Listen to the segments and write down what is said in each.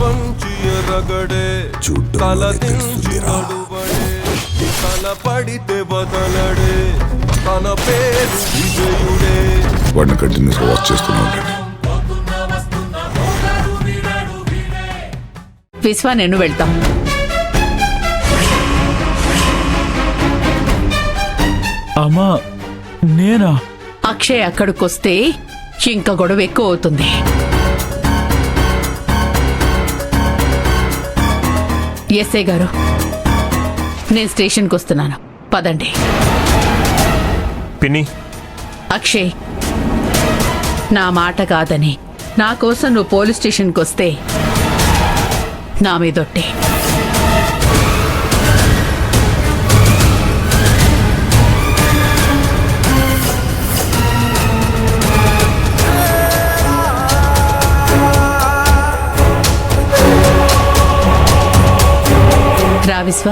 వంచి ఎరగడే తల దించి నడువడే తల పడితే బదలడే తన పేరు విజయుడే. వాడిని కంటిన్యూస్గా వాచ్ చేస్తూనే ఉండండి. విశ్వా నేను వెళ్తాం. అమ్మా నేనా? అక్షయ్ అక్కడికొస్తే ఇంకా గొడవ ఎక్కువ అవుతుంది. ఎస్ఐ గారు, నేను స్టేషన్కి వస్తున్నాను, పదండి. పిన్ని, అక్షయ్, నా మాట కాదని నా కోసం నువ్వు పోలీస్ స్టేషన్కి వస్తే నా మీదొట్టే. రా విశ్వ.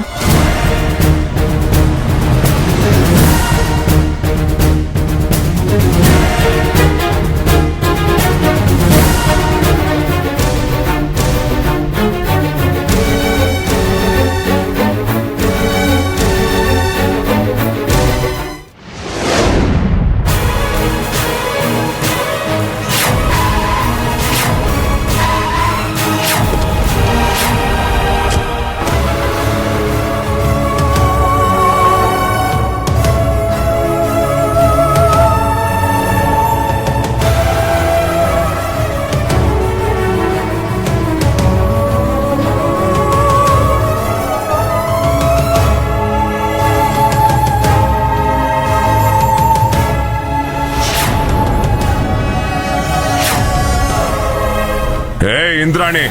ఇంద్రాణి,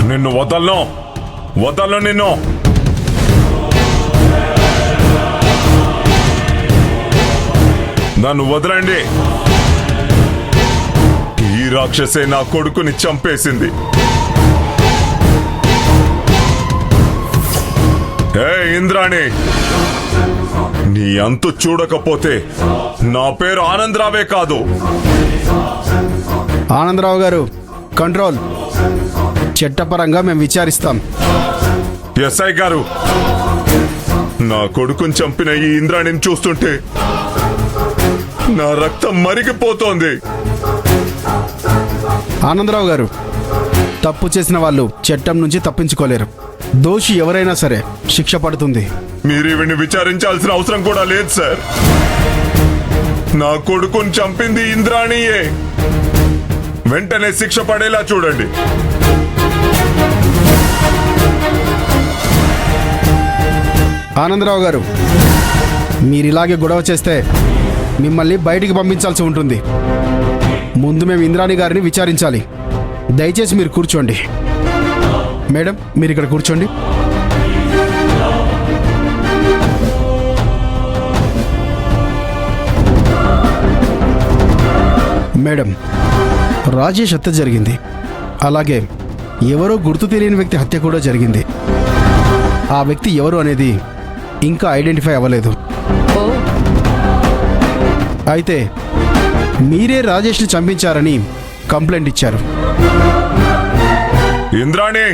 నిన్ను వదలను నిన్ను. నన్ను వదలండి. ఈ రాక్షసే నా కొడుకుని చంపేసింది. ఇంద్రాణి, నీ అంతు చూడకపోతే నా పేరు ఆనందరావే కాదు. ఆనందరావు గారు, కంట్రోల్. చట్టపరంగా మేము విచారిస్తాం. ఎస్ఐ గారు, నా కొడుకుని చంపిన ఈ ఇంద్రాణిని చూస్తుంటే నా రక్తం మరిగిపోతోంది. ఆనందరావు గారు, తప్పు చేసిన వాళ్ళు చట్టం నుంచి తప్పించుకోలేరు. దోషి ఎవరైనా సరే శిక్ష పడుతుంది. మీరు ఈవిని విచారించాల్సిన అవసరం కూడా లేదు సార్. నా కొడుకుని చంపింది ఇంద్రాణియే. వెంటనే శిక్ష పడేలా చూడండి. ఆనందరావు గారు, మీరిలాగే గొడవ చేస్తే మిమ్మల్ని బయటికి పంపించాల్సి ఉంటుంది. ముందు మేము ఇంద్రాణి గారిని విచారించాలి. దయచేసి మీరు కూర్చోండి. మేడం, మీరు ఇక్కడ కూర్చోండి. మేడం, రాజేష్ హత్య జరిగింది. అలాగే ఎవరో గుర్తు తెలియని వ్యక్తి హత్య కూడా జరిగింది. ఆ వ్యక్తి ఎవరు అనేది ఇంకా ఐడెంటిఫై అవ్వలేదు. అయితే మీరే రాజేష్ని చంపించారని కంప్లైంట్ ఇచ్చారు. ఇంద్రాణి,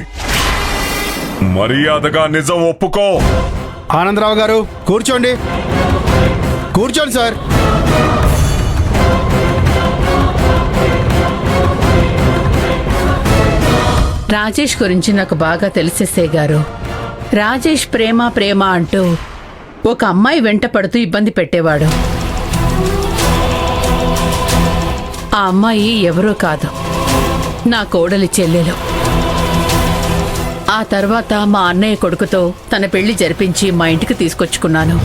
మర్యాదగా నిజం ఒప్పుకో. ఆనందరావు గారు, కూర్చోండి. కూర్చోండి సార్. రాజేష్ గురించి నాకు బాగా తెలిసేసే గారు. రాజేష్ ప్రేమ ప్రేమ అంటూ ఒక అమ్మాయి వెంట పడుతూ ఇబ్బంది పెట్టేవాడు. ఆ అమ్మాయి ఎవరో కాదు, నా కోడలి చెల్లెలు. ఆ తర్వాత మా అన్నయ్య కొడుకుతో తన పెళ్లి జరిపించి మా ఇంటికి తీసుకొచ్చుకున్నాను.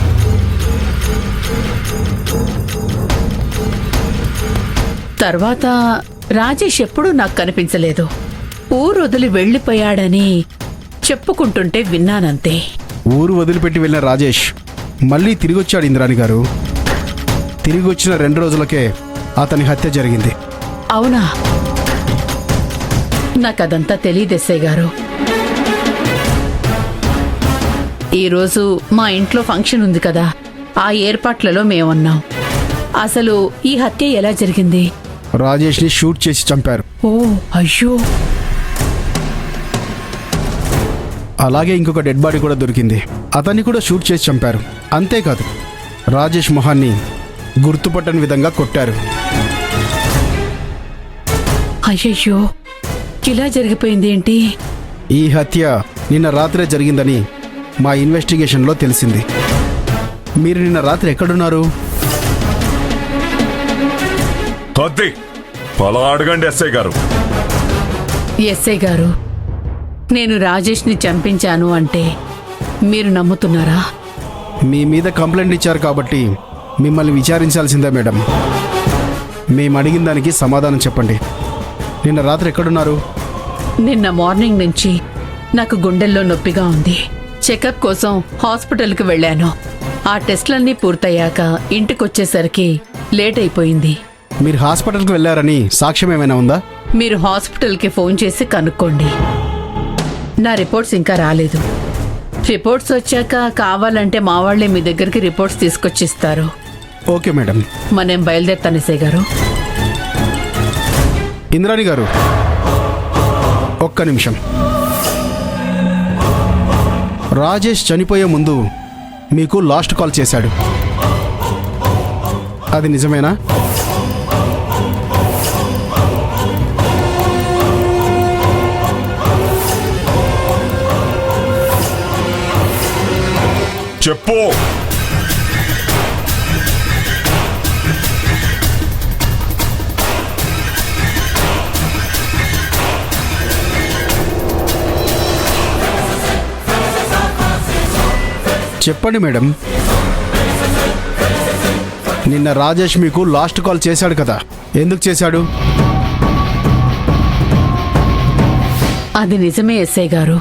తర్వాత రాజేష్ ఎప్పుడూ నాకు కనిపించలేదు. ఊరు వదిలి వెళ్లిపోయాడని చెప్పుకుంటుంటే విన్నానంతే. ఊరు వదిలిపెట్టి వెళ్ళిన రాజేష్ మళ్ళీ తిరిగొచ్చాడు ఇంద్రాణి గారు. తిరిగి వచ్చిన 2 రోజులకే అతని హత్య జరిగింది. అవునా? నాకదంతా తెలియదెస్సే గారు. ఈరోజు మా ఇంట్లో ఫంక్షన్ ఉంది కదా, ఆ ఏర్పాట్లలో మేమున్నాం. అసలు ఈ హత్య ఎలా జరిగింది, రాజేష్ని షూట్ చేసి చంపారు. ఓ అయ్యో, అలాగే ఇంకొక డెడ్ బాడీ కూడా దొరికింది. అతన్ని కూడా షూట్ చేసి చంపారు. అంతేకాదు రాజేష్ మొహాన్ని గుర్తుపట్టని విధంగా కొట్టారు. అయ్యయ్యో, ఇలా జరిగిపోయింది ఏంటి? ఈ హత్య నిన్న రాత్రే జరిగిందని మా ఇన్వెస్టిగేషన్లో తెలిసింది. మీరు నిన్న రాత్రి ఎక్కడున్నారు? అద్దె అలా అడగండి ఎస్ఐ గారు. ఎస్ఐ గారు, నేను రాజేష్ని చంపించాను అంటే మీరు నమ్ముతున్నారా? మీ మీద కంప్లైంట్ ఇచ్చారు కాబట్టి మిమ్మల్ని విచారించాల్సిందే మేడం. మేము అడిగిన దానికి సమాధానం చెప్పండి. నిన్న రాత్రి ఎక్కడున్నారు? నిన్న మార్నింగ్ నుంచి నాకు గుండెల్లో నొప్పిగా ఉంది. చెకప్ కోసం హాస్పిటల్కి వెళ్ళాను. ఆ టెస్ట్లన్నీ పూర్తయ్యాక ఇంటికొచ్చేసరికి లేట్ అయిపోయింది. మీరు హాస్పిటల్కి వెళ్ళారని సాక్ష్యం ఏమైనా ఉందా? మీరు హాస్పిటల్కి ఫోన్ చేసి కనుక్కోండి. నా రిపోర్ట్స్ ఇంకా రాలేదు. రిపోర్ట్స్ వచ్చాక కావాలంటే మా వాళ్ళే మీ దగ్గరికి రిపోర్ట్స్ తీసుకొచ్చిస్తారు. Okay madam. మనం బయలుదేరుతాను ఎస్ఐ గారు. ఇంద్రాణి గారు, ఒక్క నిమిషం. రాజేష్ చనిపోయే ముందు మీకు లాస్ట్ కాల్ చేశాడు. అది నిజమేనా? చెప్పు. చెప్పండి మేడం. నిన్న రాజేష్ మీకు లాస్ట్ కాల్ చేశాడు కదా, ఎందుకు చేశాడు? అది నిజమే ఎస్ఐ గారు.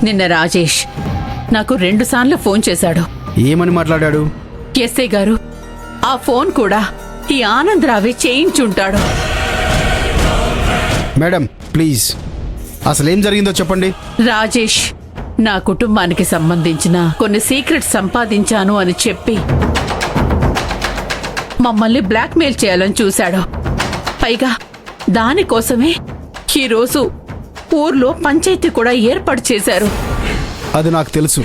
నిన్న రాజేష్ నాకు 2 సార్లు ఫోన్ చేశాడు. ఏమని మాట్లాడాడు? ఎస్ఐ గారు, ఆ ఫోన్ కూడా ఈ ఆనందరావే చేయించుంటాడు. మేడం ప్లీజ్, అసలేం జరిగిందో చెప్పండి. రాజేష్ నా కుటుంబానికి సంబంధించిన కొన్ని సీక్రెట్స్ సంపాదించాను అని చెప్పి మమ్మల్ని బ్లాక్మెయిల్ చేయాలని చూశాడు. పైగా దానికోసమే ఈరోజు ఊర్లో పంచాయతీ కూడా ఏర్పాటు చేశారు. అది నాకు తెలుసు.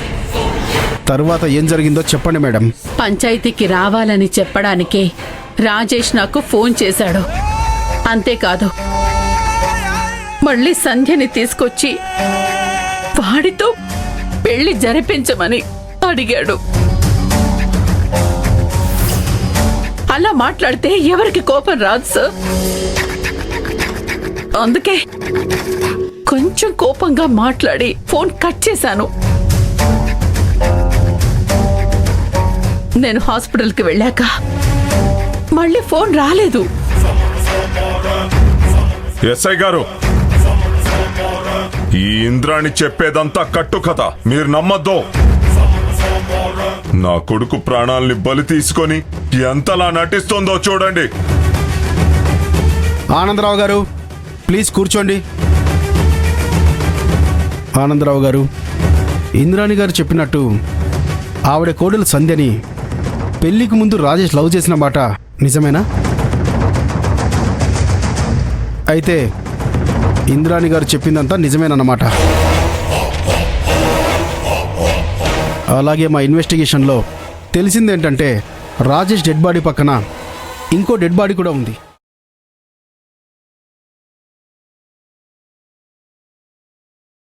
తరువాత ఏం జరిగిందో చెప్పండి మేడం. పంచాయతీకి రావాలని చెప్పడానికే రాజేష్ నాకు ఫోన్ చేశాడు. అంతేకాదు, మళ్ళీ సంధ్యని తీసుకొచ్చి వాడితో పెళ్లి జరిపించమని అడిగాడు. అలా మాట్లాడితే ఎవరికి కోపం రాదు సార్. అందుకే కొంచెం కోపంగా మాట్లాడి ఫోన్ కట్ చేశాను. నేను హాస్పిటల్కి వెళ్ళాక మళ్ళీ ఫోన్ రాలేదు. ఎస్ఐ గారు, ఈ ఇంద్రాణి చెప్పేదంతా కట్టు కథ, మీరు నమ్మద్దు. నా కొడుకు ప్రాణాల్ని బలి తీసుకొని ఎంతలా నటిస్తోందో చూడండి. ఆనందరావు గారు ప్లీజ్ కూర్చోండి. ఆనందరావు గారు, ఇంద్రాణి గారు చెప్పినట్టు ఆవిడ కోడలు సంధ్యని పెళ్లికి ముందు రాజేష్ లవ్ చేసిన మాట నిజమేనా? అయితే ఇంద్రాణి గారు చెప్పిందంతా నిజమేనన్నమాట. అలాగే మా ఇన్వెస్టిగేషన్లో తెలిసిందేంటంటే రాజేష్ డెడ్ బాడీ పక్కన ఇంకో డెడ్ బాడీ కూడా ఉంది.